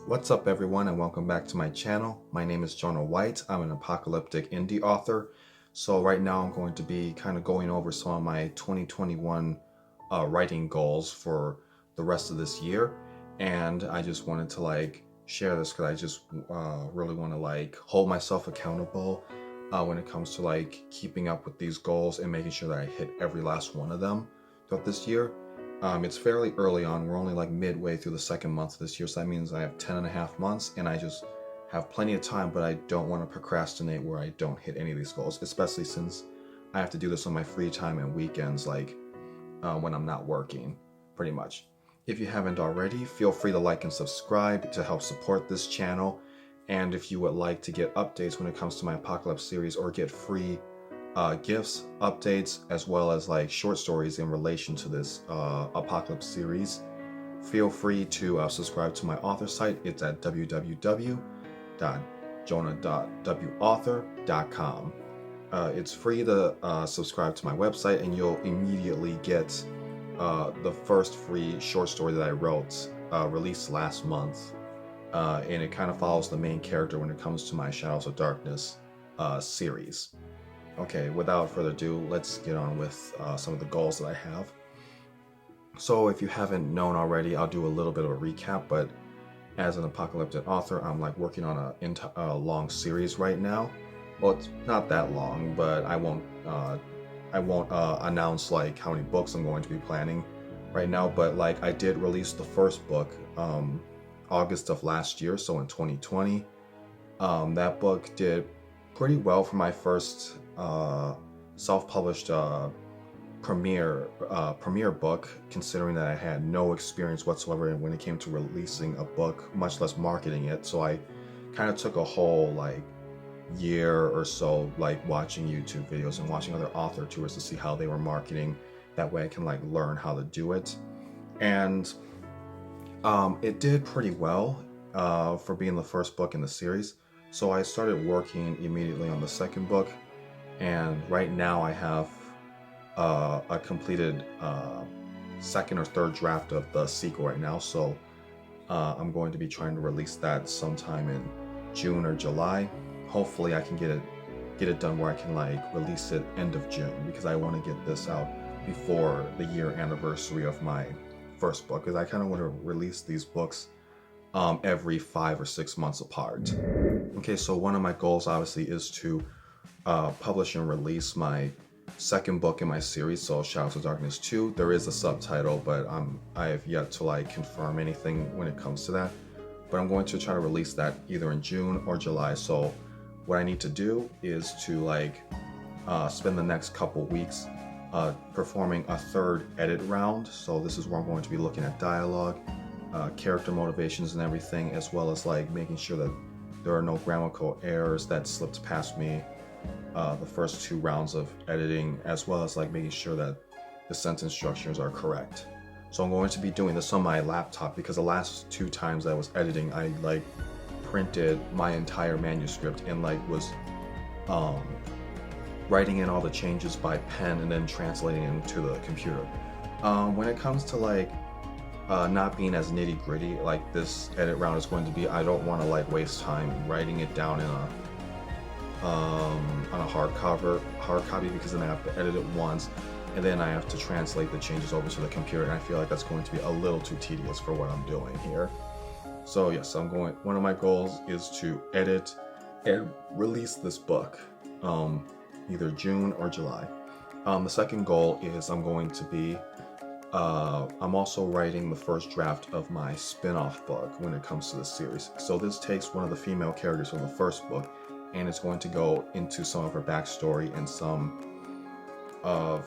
What's up everyone and welcome back to my channel. My name is Jonah White. I'm an apocalyptic indie author. So right now I'm going to be kind of going over some of my 2021 writing goals for the rest of this year. And I just wanted to share this because I just really want to hold myself accountable when it comes to keeping up with these goals and making sure that I hit every last one of them throughout this year. It's fairly early on. We're only midway through the second month of this year, so that means I have 10 and a half months, and I just have plenty of time, but I don't want to procrastinate where I don't hit any of these goals, especially since I have to do this on my free time and weekends, when I'm not working, pretty much. If you haven't already, feel free to like and subscribe to help support this channel, and if you would like to get updates when it comes to my Apocalypse series or get free gifts, updates, as well as short stories in relation to this Apocalypse series, feel free to subscribe to my author site. It's at www.jonah.wauthor.com. It's free to subscribe to my website, and you'll immediately get the first free short story that I wrote, released last month, and it kind of follows the main character when it comes to my Shadows of Darkness series. Okay, without further ado, let's get on with some of the goals that I have. So if you haven't known already, I'll do a little bit of a recap, but as an apocalyptic author, I'm working on a long series right now. Well, it's not that long, but I won't announce how many books I'm going to be planning right now, but I did release the first book August of last year, so in 2020. That book did pretty well for my first self-published premiere book, considering that I had no experience whatsoever when it came to releasing a book, much less marketing it. So I kind of took a whole year or so watching YouTube videos and watching other author tours to see how they were marketing. That way I can learn how to do it. And it did pretty well for being the first book in the series. So I started working immediately on the second book, and right now I have a completed second or third draft of the sequel right now. So I'm going to be trying to release that sometime in June or July. Hopefully I can get it done where I can release it end of June, because I want to get this out before the year anniversary of my first book, because I kind of want to release these books every 5 or 6 months apart. Okay, so one of my goals obviously is to publish and release my second book in my series, so Shadows of Darkness 2. There is a subtitle, but I have yet to confirm anything when it comes to that. But I'm going to try to release that either in June or July. So what I need to do is to spend the next couple weeks performing a third edit round. So this is where I'm going to be looking at dialogue, character motivations and everything, as well as making sure that there are no grammatical errors that slipped past me the first 2 rounds of editing, as well as making sure that the sentence structures are correct. So I'm going to be doing this on my laptop, because the last 2 times I was editing, I printed my entire manuscript and was writing in all the changes by pen and then translating it into the computer. When it comes to not being as nitty gritty this edit round is going to be, I don't want to waste time writing it down in a on a hard copy, because then I have to edit it once and then I have to translate the changes over to the computer, and I feel like that's going to be a little too tedious for what I'm doing here. So yes, one of my goals is to edit and release this book either June or July. The second goal is I'm also writing the first draft of my spin-off book when it comes to this series. So this takes one of the female characters from the first book, and it's going to go into some of her backstory and some of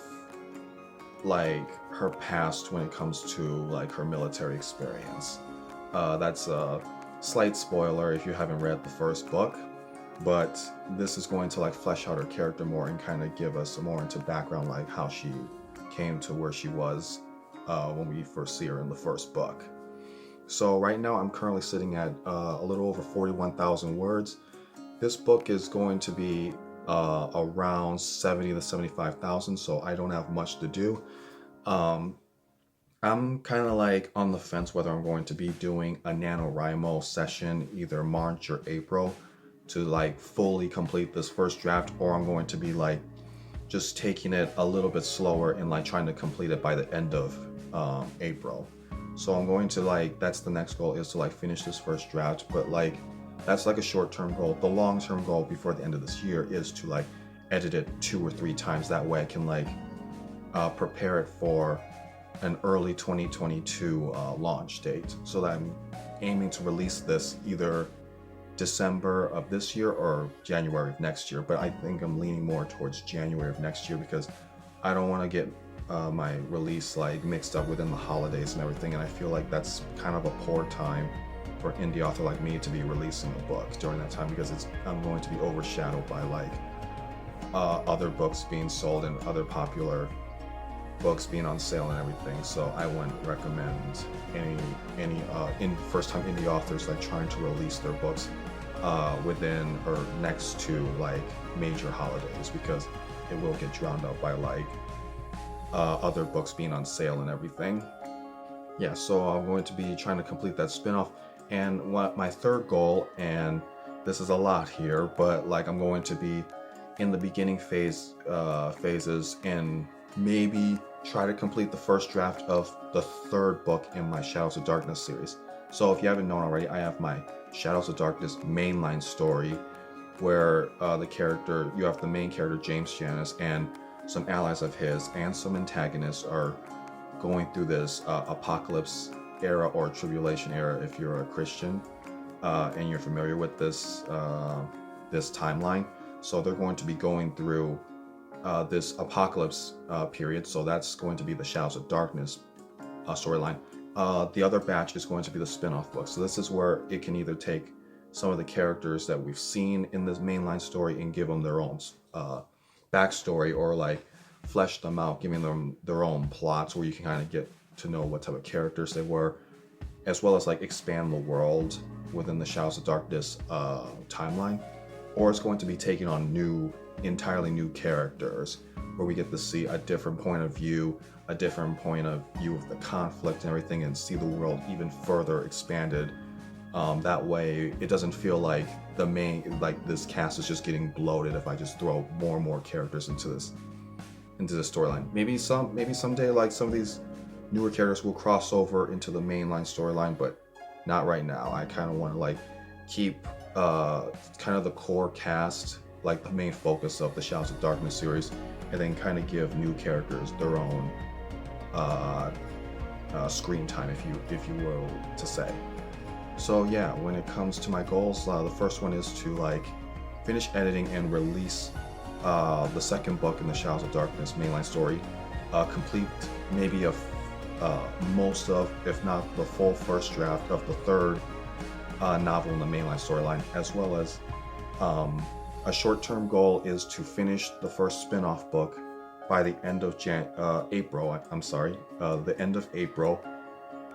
her past when it comes to her military experience. That's a slight spoiler if you haven't read the first book, but this is going to flesh out her character more and kind of give us more into background, how she came to where she was when we first see her in the first book. So right now I'm currently sitting at a little over 41,000 words. This book is going to be around 70 to 75,000, so I don't have much to do. I'm kind of like on the fence whether I'm going to be doing a NaNoWriMo session either March or April to like fully complete this first draft, or I'm going to be like just taking it a little bit slower and like trying to complete it by the end of April. So I'm going to like, that's the next goal, is to like finish this first draft, but like that's like a short-term goal. The long-term goal before the end of this year is to like edit it 2 or 3 times. That way I can like prepare it for an early 2022 launch date, so that I'm aiming to release this either December of this year or January of next year. But I think I'm leaning more towards January of next year because I don't want to get my release like mixed up within the holidays and everything, and I feel like that's kind of a poor time for an indie author like me to be releasing a book during that time, because I'm going to be overshadowed by like other books being sold and other popular books being on sale and everything. So I wouldn't recommend any in first time indie authors like trying to release their books within or next to like major holidays, because it will get drowned out by like other books being on sale and everything. Yeah, so I'm going to be trying to complete that spin-off. And what my third goal, and this is a lot here, but like I'm going to be in the beginning phases and maybe try to complete the first draft of the third book in my Shadows of Darkness series. So if you haven't known already, I have my Shadows of Darkness mainline story where you have the main character James Janus and some allies of his and some antagonists are going through this apocalypse era or tribulation era if you're a Christian and you're familiar with this timeline. So they're going to be going through this apocalypse period. So that's going to be the Shadows of Darkness storyline. The other batch is going to be the spin-off book. So this is where it can either take some of the characters that we've seen in this mainline story and give them their own backstory, or like flesh them out, giving them their own plots where you can kind of get to know what type of characters they were, as well as like expand the world within the Shadows of Darkness timeline. Or it's going to be taking on entirely new characters where we get to see a different point of view of the conflict and everything, and see the world even further expanded. That way it doesn't feel like this cast is just getting bloated if I just throw more and more characters into this storyline. Maybe someday like some of these newer characters will cross over into the mainline storyline, but not right now. I kind of want to like keep kind of the core cast, like the main focus of the Shadows of Darkness series, and then kind of give new characters their own screen time, if you will to say. So yeah, when it comes to my goals, the first one is to like finish editing and release the second book in the Shadows of Darkness mainline story, complete maybe most of, if not the full first draft of the third novel in the mainline storyline, as well as a short-term goal is to finish the first spin-off book by the end of April. The end of April,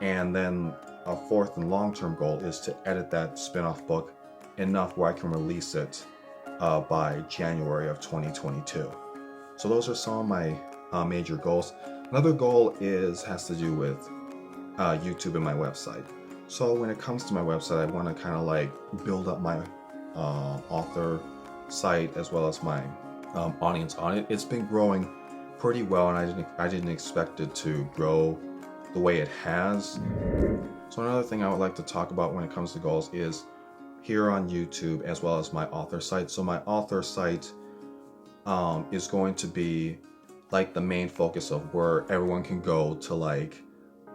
and then a fourth and long-term goal is to edit that spin-off book enough where I can release it by January of 2022. So those are some of my major goals. Another goal has to do with YouTube and my website. So when it comes to my website, I want to kind of like build up my author site as well as my audience on it. It's been growing pretty well, and I didn't expect it to grow the way it has. So another thing I would like to talk about when it comes to goals is here on YouTube as well as my author site. So my author site is going to be like the main focus of where everyone can go to like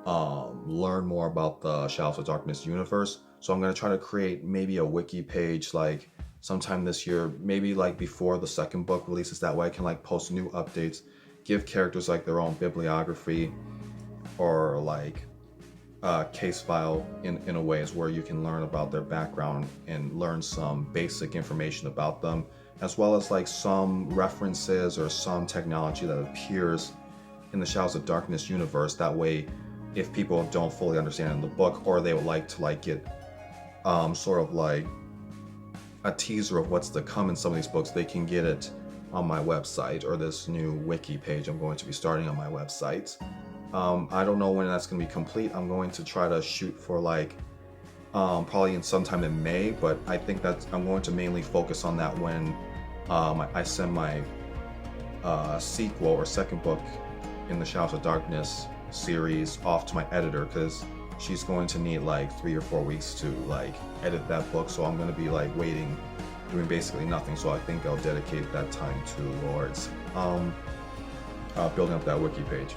learn more about the Shadows of Darkness universe. So I'm going to try to create maybe a wiki page like sometime this year, maybe like before the second book releases. That way I can like post new updates, give characters like their own bibliography, or like case file in a way is where you can learn about their background and learn some basic information about them, as well as like some references or some technology that appears in the Shadows of Darkness universe. That way, if people don't fully understand in the book, or they would like to like get sort of like a teaser of what's to come in some of these books, they can get it on my website or this new wiki page I'm going to be starting on my website. I don't know when that's going to be complete. I'm going to try to shoot for like probably in sometime in May, but I think that I'm going to mainly focus on that when I send my sequel or second book in the Shadows of Darkness series off to my editor, because she's going to need like 3 or 4 weeks to like edit that book. So I'm going to be like waiting, doing basically nothing. So I think I'll dedicate that time towards building up that wiki page.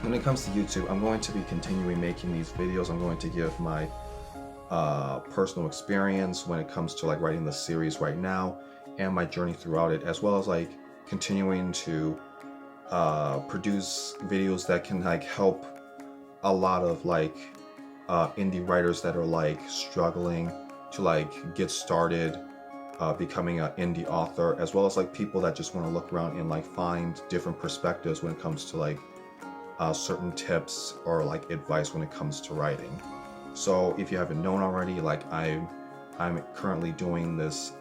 When it comes to YouTube, I'm going to be continuing making these videos. I'm going to give my personal experience when it comes to like writing the series right now and my journey throughout it, as well as like continuing to produce videos that can like help a lot of like indie writers that are like struggling to like get started becoming an indie author, as well as like people that just want to look around and like find different perspectives when it comes to like certain tips or like advice when it comes to writing. So if you haven't known already, like I'm currently doing this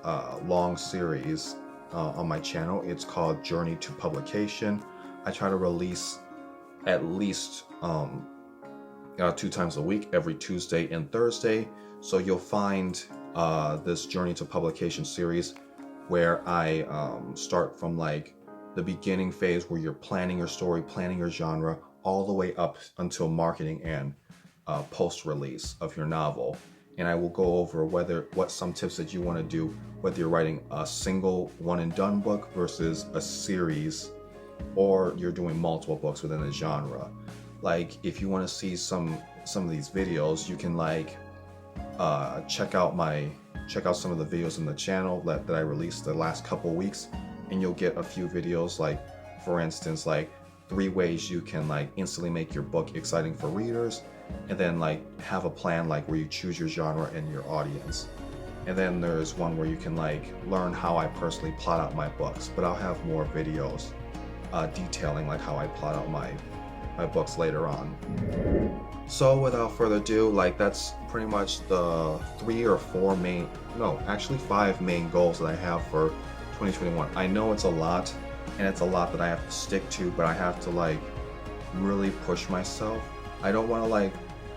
long series on my channel. It's called Journey to Publication. I try to release at least 2 times a week, every Tuesday and Thursday. So you'll find this Journey to Publication series where I start from like the beginning phase where you're planning your story, planning your genre, all the way up until marketing and post-release of your novel. And I will go over what some tips that you want to do, whether you're writing a single one and done book versus a series, or you're doing multiple books within a genre. Like if you want to see some of these videos, you can like check out some of the videos in the channel that I released the last couple weeks, and you'll get a few videos, like for instance like 3 ways you can like instantly make your book exciting for readers, and then like have a plan like where you choose your genre and your audience. And then there's one where you can like learn how I personally plot out my books, but I'll have more videos detailing like how I plot out my books later on. So without further ado, like that's pretty much the 5 main goals that I have for 2021. I know it's a lot, and it's a lot that I have to stick to, but I have to like really push myself. I don't want to like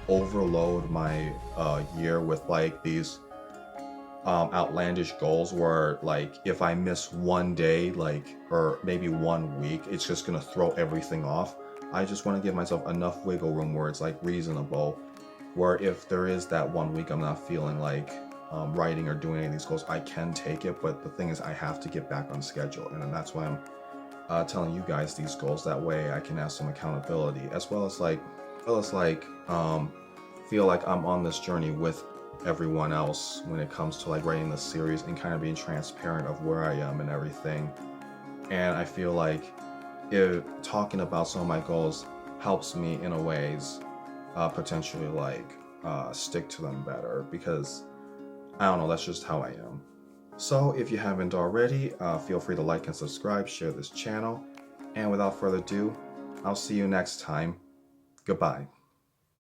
overload my year with like these outlandish goals where like if I miss one day, like, or maybe 1 week, it's just gonna throw everything off. I just want to give myself enough wiggle room where it's like reasonable, where if there is that 1 week I'm not feeling like writing or doing any of these goals, I can take it. But the thing is, I have to get back on schedule, and that's why I'm telling you guys these goals. That way I can have some accountability, as well as feel like I'm on this journey with everyone else when it comes to like writing this series, and kind of being transparent of where I am and everything. And I feel like if talking about some of my goals helps me in a ways potentially like stick to them better, because I don't know, that's just how I am. So if you haven't already, feel free to like and subscribe, share this channel, and without further ado, I'll see you next time. Goodbye.